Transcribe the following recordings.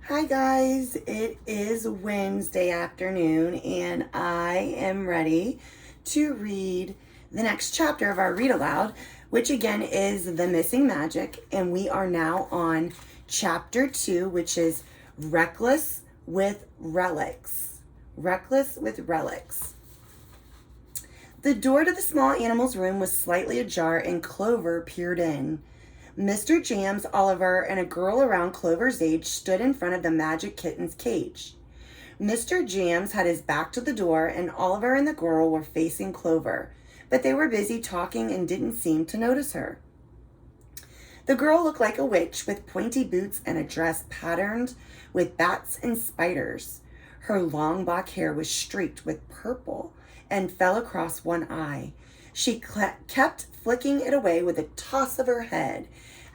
Hi guys, it is Wednesday afternoon and I am ready to read the next chapter of our read aloud, which again is The Missing Magic, and we are now on chapter 2, which is Reckless with Relics. Reckless with Relics. The door to the small animal's room was slightly ajar and Clover peered in. Mr. Jams, Oliver, and a girl around Clover's age stood in front of the magic kitten's cage. Mr. Jams had his back to the door, and Oliver and the girl were facing Clover, but they were busy talking and didn't seem to notice her. The girl looked like a witch with pointy boots and a dress patterned with bats and spiders. Her long black hair was streaked with purple and fell across one eye. She kept flicking it away with a toss of her head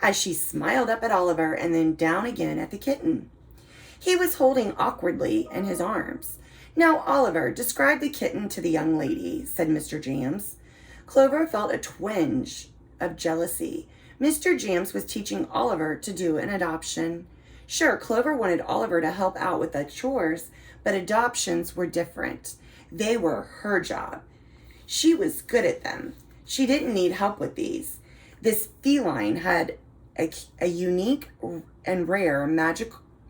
as she smiled up at Oliver and then down again at the kitten. He was holding awkwardly in his arms. "Now, Oliver, describe the kitten to the young lady," said Mr. Jams. Clover felt a twinge of jealousy. Mr. Jams was teaching Oliver to do an adoption. Sure, Clover wanted Oliver to help out with the chores, but adoptions were different. They were her job. She was good at them. She didn't need help with these. This feline had a unique and rare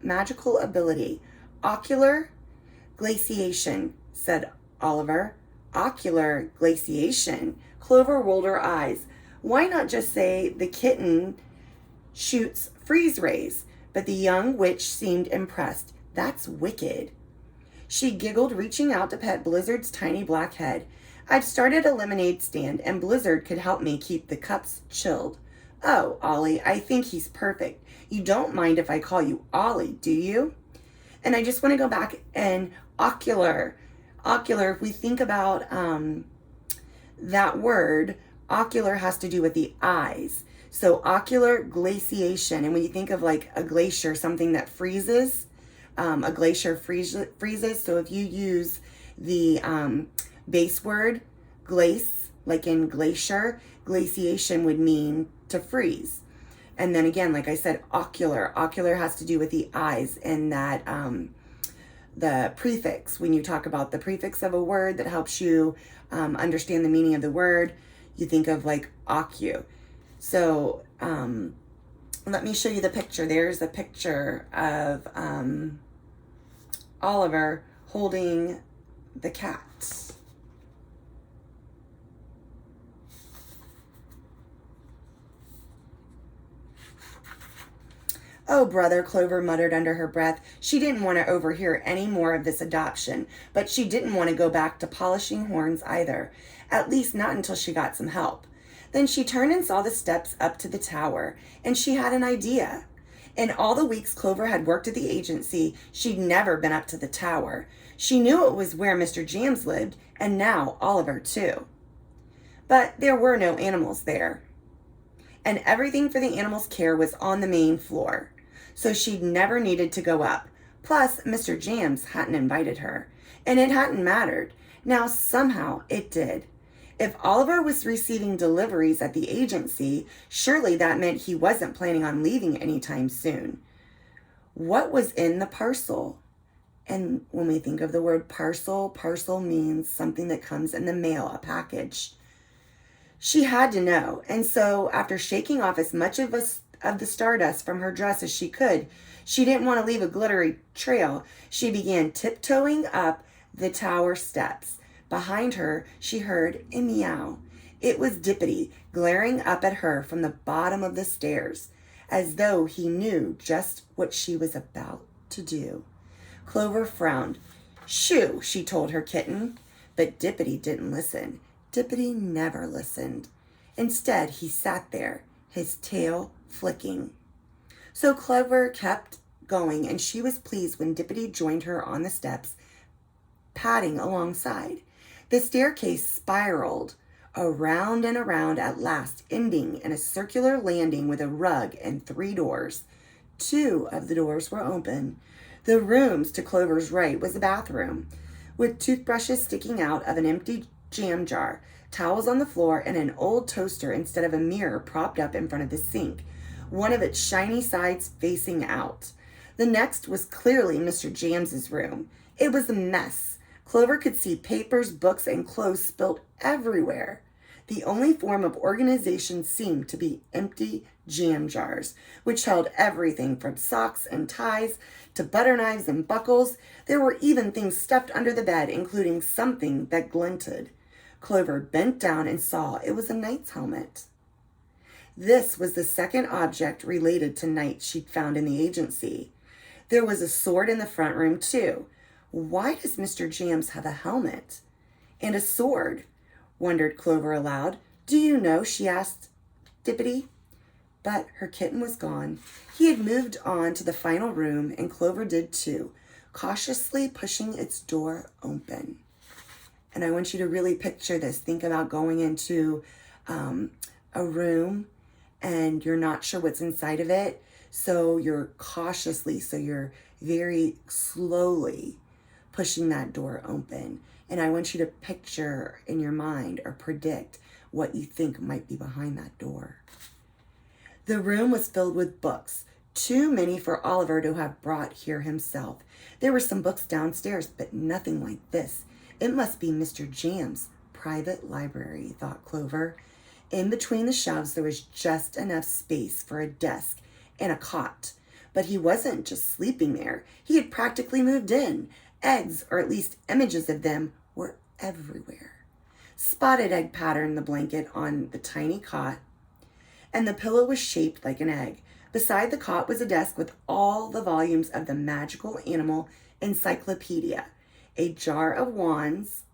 magical ability. Ocular glaciation, said Oliver. Ocular glaciation. Clover rolled her eyes. Why not just say the kitten shoots freeze rays? But the young witch seemed impressed. That's wicked. She giggled, reaching out to pet Blizzard's tiny black head. I've started a lemonade stand, and Blizzard could help me keep the cups chilled. Oh, Ollie, I think he's perfect. You don't mind if I call you Ollie, do you? And I just want to go back and ocular, if we think about that word, ocular has to do with the eyes. So ocular glaciation, and when you think of like a glacier, something that freezes, a glacier freezes. So if you use the base word glace, like in glacier, glaciation would mean to freeze. And then again, like I said, ocular has to do with the eyes, and that the prefix, when you talk about the prefix of a word that helps you understand the meaning of the word, you think of like ocu. So let me show you the picture. There's a picture of Oliver holding the cat. Oh, brother, Clover muttered under her breath. She didn't want to overhear any more of this adoption, but she didn't want to go back to polishing horns either, at least not until she got some help. Then she turned and saw the steps up to the tower, and she had an idea. In all the weeks Clover had worked at the agency, she'd never been up to the tower. She knew it was where Mr. Jams lived, and now Oliver too. But there were no animals there, and everything for the animals' care was on the main floor, so she'd never needed to go up. Plus, Mr. Jams hadn't invited her, and it hadn't mattered. Now somehow it did. If Oliver was receiving deliveries at the agency, surely that meant he wasn't planning on leaving anytime soon. What was in the parcel? And when we think of the word parcel means something that comes in the mail, a package. She had to know, and so after shaking off as much of the stardust from her dress as she could, she didn't want to leave a glittery trail. She began tiptoeing up the tower steps. Behind her, she heard a meow. It was Dippity, glaring up at her from the bottom of the stairs, as though he knew just what she was about to do. Clover frowned. "Shoo," she told her kitten. But Dippity didn't listen. Dippity never listened. Instead, he sat there, his tail flicking. So Clover kept going, and she was pleased when Dippity joined her on the steps, padding alongside. The staircase spiraled around and around, at last ending in a circular landing with a rug and 3 doors. 2 of the doors were open. The rooms to Clover's right was a bathroom, with toothbrushes sticking out of an empty jam jar, towels on the floor, and an old toaster instead of a mirror propped up in front of the sink, one of its shiny sides facing out. The next was clearly Mr. James's room. It was a mess. Clover could see papers, books, and clothes spilled everywhere. The only form of organization seemed to be empty jam jars, which held everything from socks and ties to butter knives and buckles. There were even things stuffed under the bed, including something that glinted. Clover bent down and saw it was a knight's helmet. This was the second object related to knights she'd found in the agency. There was a sword in the front room, too. Why does Mr. James have a helmet? And a sword, wondered Clover aloud. Do you know? She asked Dippity. But her kitten was gone. He had moved on to the final room, and Clover did too, cautiously pushing its door open. And I want you to really picture this. Think about going into a room and you're not sure what's inside of it. So you're very slowly pushing that door open. And I want you to picture in your mind or predict what you think might be behind that door. The room was filled with books, too many for Oliver to have brought here himself. There were some books downstairs, but nothing like this. It must be Mr. Jam's private library, thought Clover. In between the shelves, there was just enough space for a desk and a cot. But he wasn't just sleeping there. He had practically moved in. Eggs, or at least images of them, were everywhere. Spotted egg patterned the blanket on the tiny cot, and the pillow was shaped like an egg. Beside the cot was a desk with all the volumes of the Magical Animal Encyclopedia, a jar of wands,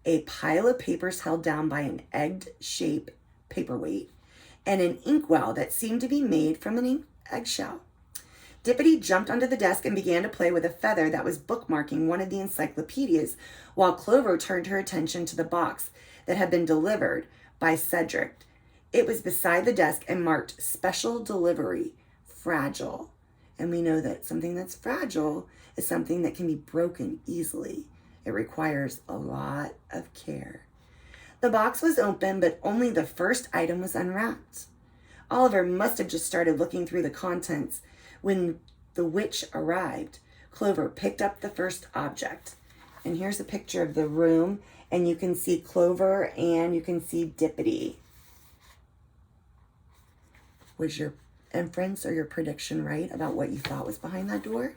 a pile of papers held down by an egg-shaped paperweight, and an inkwell that seemed to be made from an eggshell. Dippity jumped onto the desk and began to play with a feather that was bookmarking one of the encyclopedias, while Clover turned her attention to the box that had been delivered by Cedric. It was beside the desk and marked Special Delivery, Fragile. And we know that something that's fragile is something that can be broken easily. It requires a lot of care. The box was open, but only the first item was unwrapped. Oliver must have just started looking through the contents when the witch arrived. Clover picked up the first object. And here's a picture of the room, and you can see Clover and you can see Dippity. Was your inference or your prediction right about what you thought was behind that door?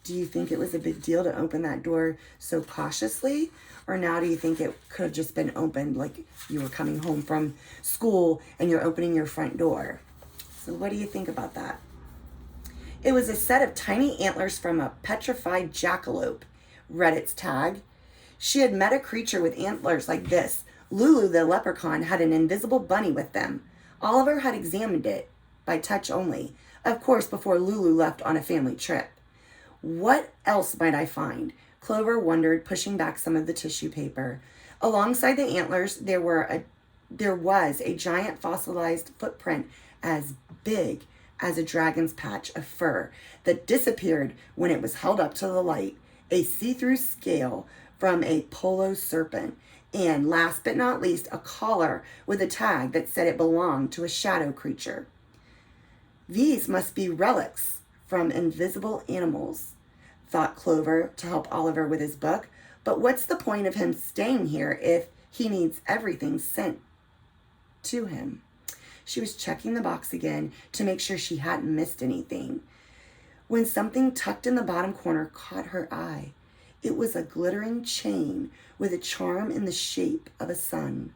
Do you think it was a big deal to open that door so cautiously? Or now do you think it could have just been opened like you were coming home from school and you're opening your front door? So what do you think about that? It was a set of tiny antlers from a petrified jackalope, read its tag. She had met a creature with antlers like this. Lulu the leprechaun had an invisible bunny with them. Oliver had examined it by touch only, of course, before Lulu left on a family trip. What else might I find? Clover wondered, pushing back some of the tissue paper. Alongside the antlers, there was a giant fossilized footprint as big as a dragon's patch of fur that disappeared when it was held up to the light, a see-through scale from a polo serpent, and last but not least, a collar with a tag that said it belonged to a shadow creature. These must be relics from invisible animals, thought Clover to help Oliver with his book. But what's the point of him staying here if he needs everything sent to him? She was checking the box again to make sure she hadn't missed anything, when something tucked in the bottom corner caught her eye. It was a glittering chain with a charm in the shape of a sun.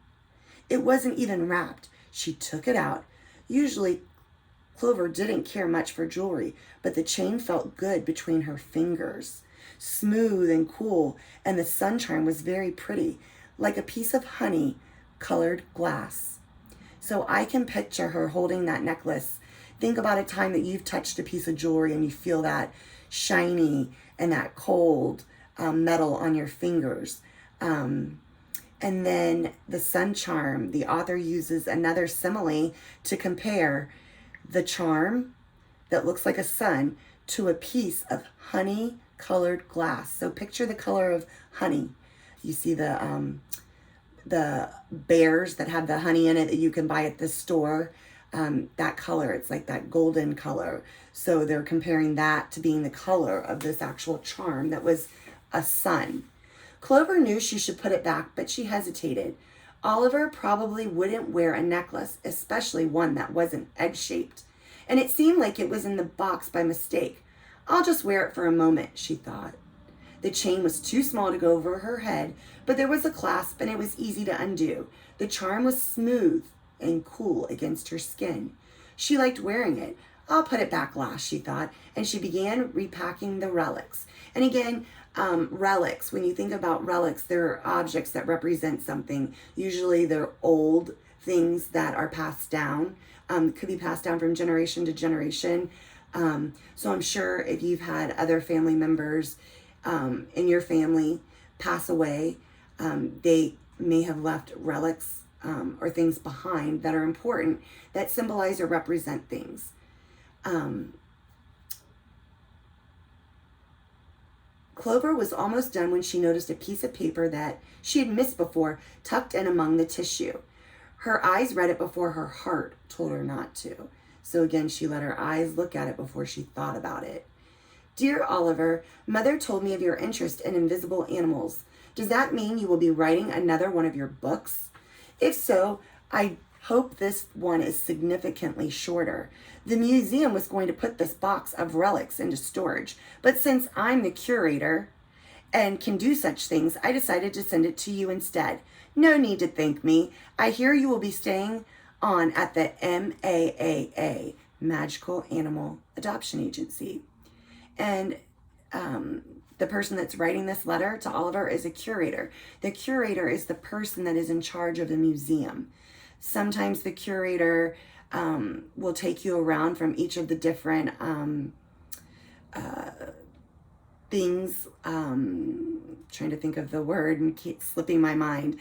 It wasn't even wrapped. She took it out. Usually, Clover didn't care much for jewelry, but the chain felt good between her fingers, smooth and cool, and the sun charm was very pretty, like a piece of honey-colored glass. So I can picture her holding that necklace. Think about a time that you've touched a piece of jewelry and you feel that shiny and that cold metal on your fingers. And then the sun charm, the author uses another simile to compare the charm that looks like a sun to a piece of honey-colored glass. So picture the color of honey. You see the bears that have the honey in it that you can buy at the store. that color. It's like that golden color. So they're comparing that to being the color of this actual charm that was a sun. Clover knew she should put it back, but she hesitated. Oliver probably wouldn't wear a necklace, especially one that wasn't egg-shaped. And it seemed like it was in the box by mistake. I'll just wear it for a moment, she thought. The chain was too small to go over her head, but there was a clasp and it was easy to undo. The charm was smooth and cool against her skin. She liked wearing it. I'll put it back last, she thought, and she began repacking the relics. And again, relics, when you think about relics, they're objects that represent something. Usually they're old things that are passed down, could be passed down from generation to generation. So I'm sure if you've had other family members in your family pass away, they may have left relics or things behind that are important, that symbolize or represent things. Clover was almost done when she noticed a piece of paper that she had missed before, tucked in among the tissue. Her eyes read it before her heart told her not to. So again, she let her eyes look at it before she thought about it. Dear Oliver, Mother told me of your interest in invisible animals. Does that mean you will be writing another one of your books? If so, I hope this one is significantly shorter. The museum was going to put this box of relics into storage, but since I'm the curator and can do such things, I decided to send it to you instead. No need to thank me. I hear you will be staying on at the MAAA, Magical Animal Adoption Agency. And the person that's writing this letter to Oliver is a curator. The curator is the person that is in charge of the museum. Sometimes the curator will take you around from each of the different things. Trying to think of the word and keep slipping my mind.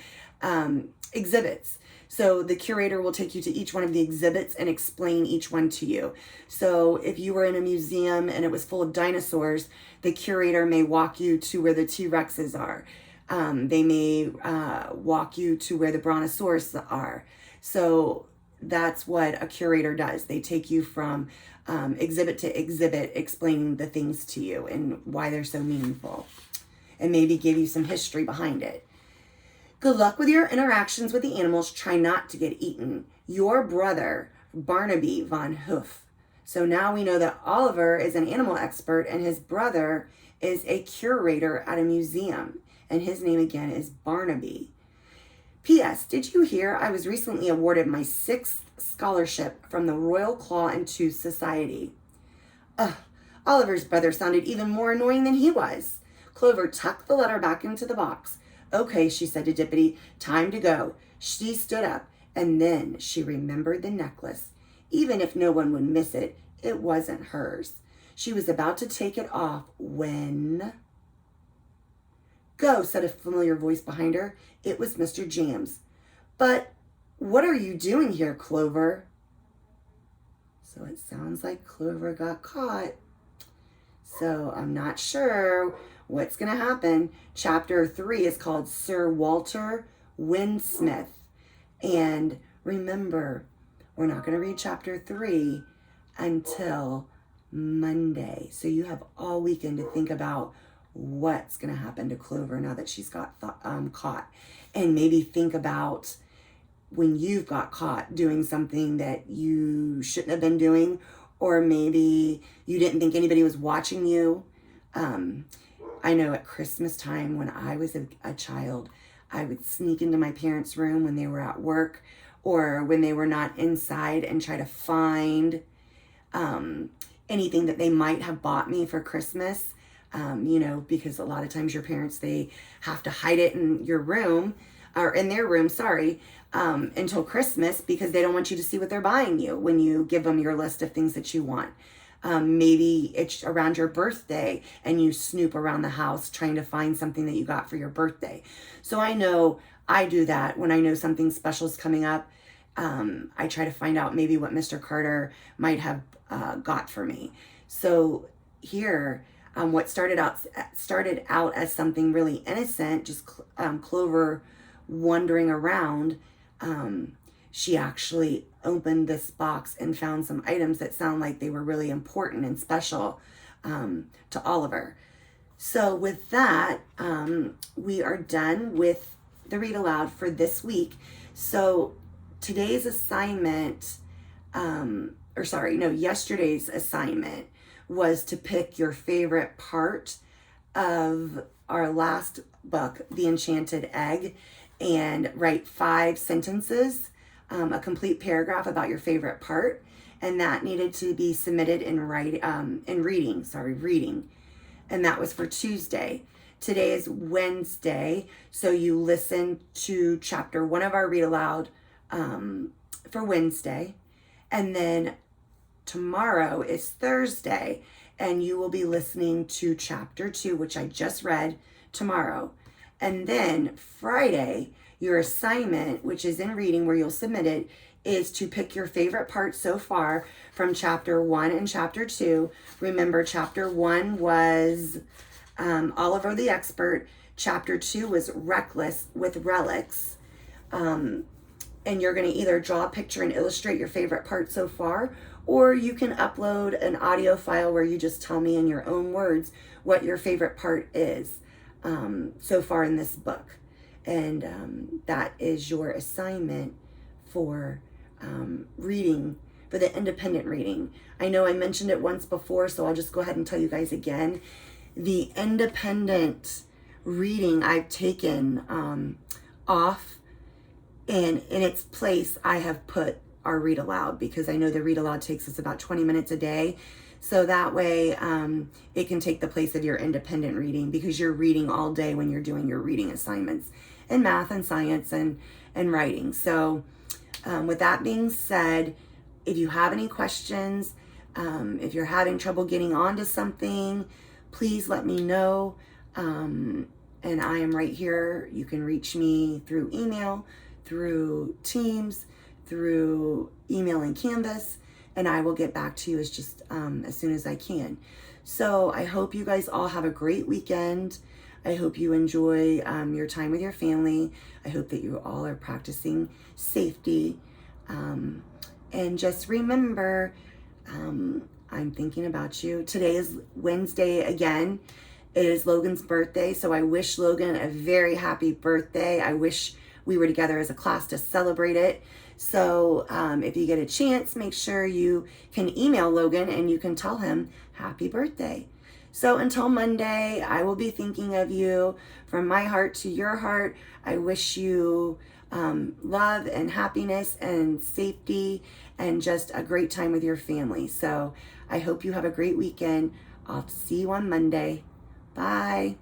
Exhibits. So the curator will take you to each one of the exhibits and explain each one to you. So if you were in a museum and it was full of dinosaurs, the curator may walk you to where the T-Rexes are. They may walk you to where the Brontosaurus are. So that's what a curator does. They take you from exhibit to exhibit, explaining the things to you and why they're so meaningful, and maybe give you some history behind it. Good luck with your interactions with the animals. Try not to get eaten. Your brother, Barnaby von Hoof. So now we know that Oliver is an animal expert and his brother is a curator at a museum. And his name again is Barnaby. P.S. Did you hear I was recently awarded my 6th scholarship from the Royal Claw and Tooth Society? Oliver's brother sounded even more annoying than he was. Clover tucked the letter back into the box. Okay, she said to Dippity, time to go. She stood up, and then she remembered the necklace. Even if no one would miss it, it wasn't hers. She was about to take it off when... Go, said a familiar voice behind her. It was Mr. Jams. But what are you doing here, Clover? So it sounds like Clover got caught. So I'm not sure what's going to happen. Chapter 3 is called Sir Walter Winsmith. And remember, we're not going to read chapter 3 until Monday. So you have all weekend to think about what's going to happen to Clover now that she's got caught. And maybe think about when you've got caught doing something that you shouldn't have been doing, or maybe you didn't think anybody was watching you. I know at Christmas time when I was a child, I would sneak into my parents' room when they were at work or when they were not inside and try to find anything that they might have bought me for Christmas. Because a lot of times your parents, they have to hide it in your room or in their room, until Christmas because they don't want you to see what they're buying you when you give them your list of things that you want. Maybe it's around your birthday and you snoop around the house trying to find something that you got for your birthday. So I know I do that when I know something special is coming up. I try to find out maybe what Mr. Carter might have got for me. So here, what started out as something really innocent, just Clover wandering around, she actually opened this box and found some items that sound like they were really important and special to Oliver. So with that, we are done with the read aloud for this week. So today's assignment, yesterday's assignment was to pick your favorite part of our last book, The Enchanted Egg, and write 5 sentences, a complete paragraph about your favorite part, and that needed to be submitted in reading. And that was for Tuesday. Today is Wednesday, so you listen to chapter 1 of our read aloud for Wednesday, and then tomorrow is Thursday, and you will be listening to chapter 2, which I just read, tomorrow. And then Friday, your assignment, which is in reading where you'll submit it, is to pick your favorite part so far from chapter 1 and chapter 2. Remember, chapter 1 was Oliver the Expert. Chapter 2 was Reckless with Relics. And you're going to either draw a picture and illustrate your favorite part so far, or you can upload an audio file where you just tell me in your own words what your favorite part is so far in this book. And that is your assignment for reading, for the independent reading. I know I mentioned it once before, so I'll just go ahead and tell you guys again. The independent reading I've taken off, and in its place I have put our read aloud, because I know the read aloud takes us about 20 minutes a day. So that way it can take the place of your independent reading, because you're reading all day when you're doing your reading assignments in math and science and writing. So with that being said, if you have any questions, if you're having trouble getting onto something, please let me know. And I am right here. You can reach me through email, through Teams, through email and Canvas, and I will get back to you as soon as I can. So I hope you guys all have a great weekend. I hope you enjoy your time with your family. I hope that you all are practicing safety. And just remember, I'm thinking about you. Today is Wednesday again. It is Logan's birthday, so I wish Logan a very happy birthday. I wish we were together as a class to celebrate it. So if you get a chance, make sure you can email Logan and you can tell him happy birthday. So until Monday, I will be thinking of you from my heart to your heart. I wish you love and happiness and safety and just a great time with your family. So I hope you have a great weekend. I'll see you on Monday. Bye.